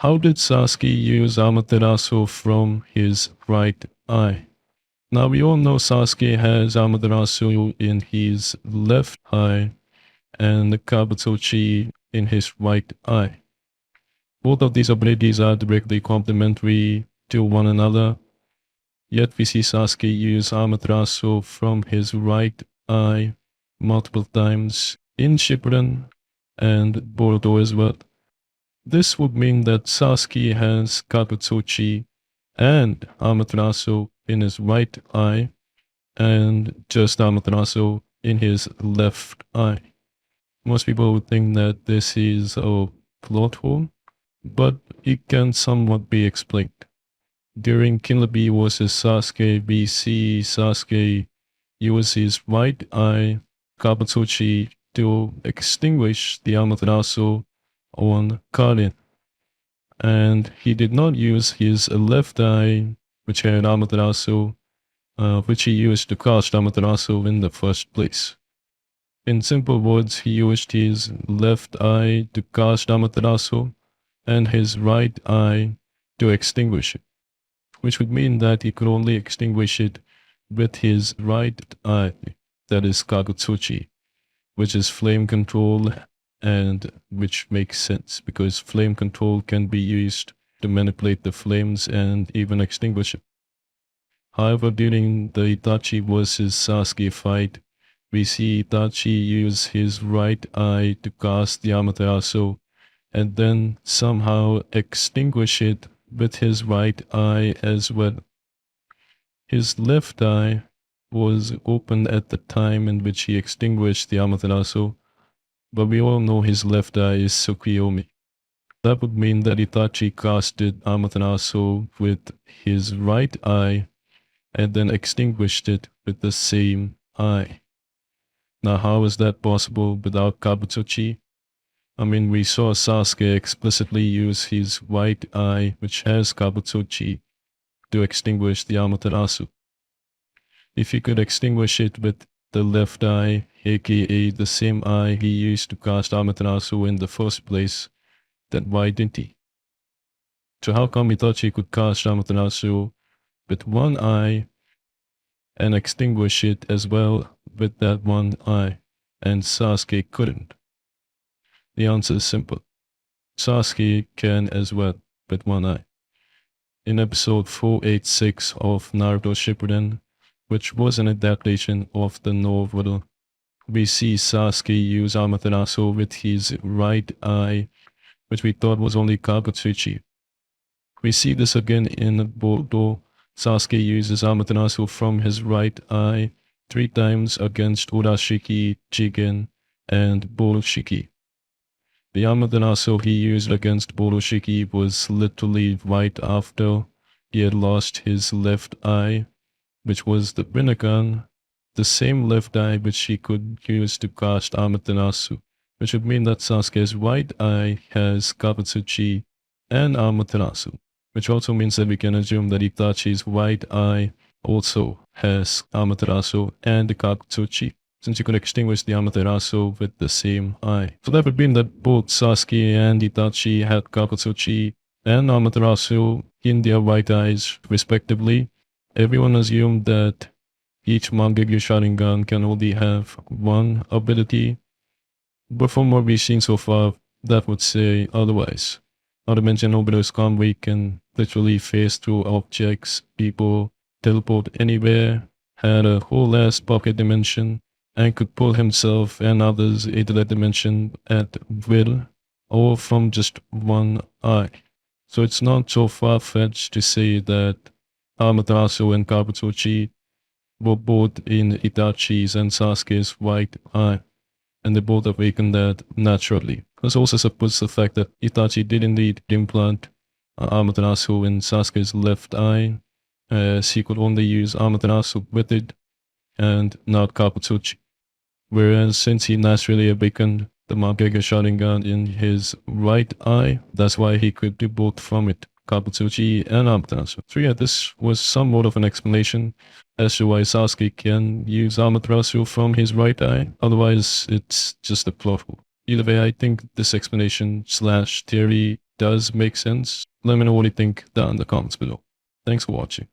How did Sasuke use Amaterasu from his right eye? Now we all know Sasuke has Amaterasu in his left eye and Kabutochi in his right eye. Both of these abilities are directly complementary to one another, yet we see Sasuke use Amaterasu from his right eye multiple times in Shippuden and Boruto as well. This would mean that Sasuke has Kabutochi and Amaterasu in his right eye and just Amaterasu in his left eye. Most people would think that this is a plot hole, but it can somewhat be explained. During Killer Bee vs Sasuke, we see Sasuke use his right eye Kabutochi to extinguish the Amaterasu on Karin. And he did not use his left eye, which had Amaterasu, which he used to cast Amaterasu in the first place. In simple words, he used his left eye to cast Amaterasu and his right eye to extinguish it, which would mean that he could only extinguish it with his right eye, that is Kagutsuchi, which is flame control, and which makes sense because flame control can be used to manipulate the flames and even extinguish it. However, during the Itachi vs Sasuke fight, we see Itachi use his right eye to cast the Amaterasu and then somehow extinguish it with his right eye as well. His left eye was open at the time in which he extinguished the Amaterasu, but we all know his left eye is Tsukuyomi. That would mean that Itachi casted Amaterasu with his right eye and then extinguished it with the same eye. Now how is that possible without Kabutochi? I mean, we saw Sasuke explicitly use his right eye, which has Kabutochi, to extinguish the Amaterasu. If he could extinguish it with the left eye, aka the same eye he used to cast Amaterasu in the first place, then why didn't he? So how come Itachi could cast Amaterasu with one eye and extinguish it as well with that one eye, and Sasuke couldn't? The answer is simple. Sasuke can as well with one eye. In episode 486 of Naruto Shippuden, which was an adaptation of the novel, we see Sasuke use Amaterasu with his right eye, which we thought was only Kagutsuchi. We see this again in Boruto. Sasuke uses Amaterasu from his right eye 3 times against Urashiki, Jigen, and Borushiki. The Amaterasu he used against Borushiki was literally right after he had lost his left eye, which was the Rinnegan, the same left eye which he could use to cast Amaterasu, which would mean that Sasuke's right eye has Kabutsuchi and Amaterasu, which also means that we can assume that Itachi's right eye also has Amaterasu and Kabutsuchi, since he could extinguish the Amaterasu with the same eye. So that would mean that both Sasuke and Itachi had Kabutsuchi and Amaterasu in their right eyes, respectively. Everyone assumed that each Mangekyo Sharingan can only have one ability, but from what we've seen so far, that would say otherwise. Not to mention Obito's Conway can literally phase through objects, people, teleport anywhere, had a whole ass pocket dimension, and could pull himself and others into that dimension at will, or from just one eye. So it's not so far-fetched to say that Amaterasu and Kabutsuchi were both in Itachi's and Sasuke's right eye, and they both awakened that naturally. This also supports the fact that Itachi did indeed implant Amaterasu in Sasuke's left eye, as he could only use Amaterasu with it, and not Kabutsuchi. Whereas since he naturally awakened the Mangekyo Sharingan in his right eye, that's why he could do both from it, Kabutsuchi and Amaterasu. So yeah, this was somewhat of an explanation as to why Sasuke can use Amaterasu from his right eye, otherwise it's just a plot hole. Either way, I think this explanation / theory does make sense. Let me know what you think down in the comments below. Thanks for watching.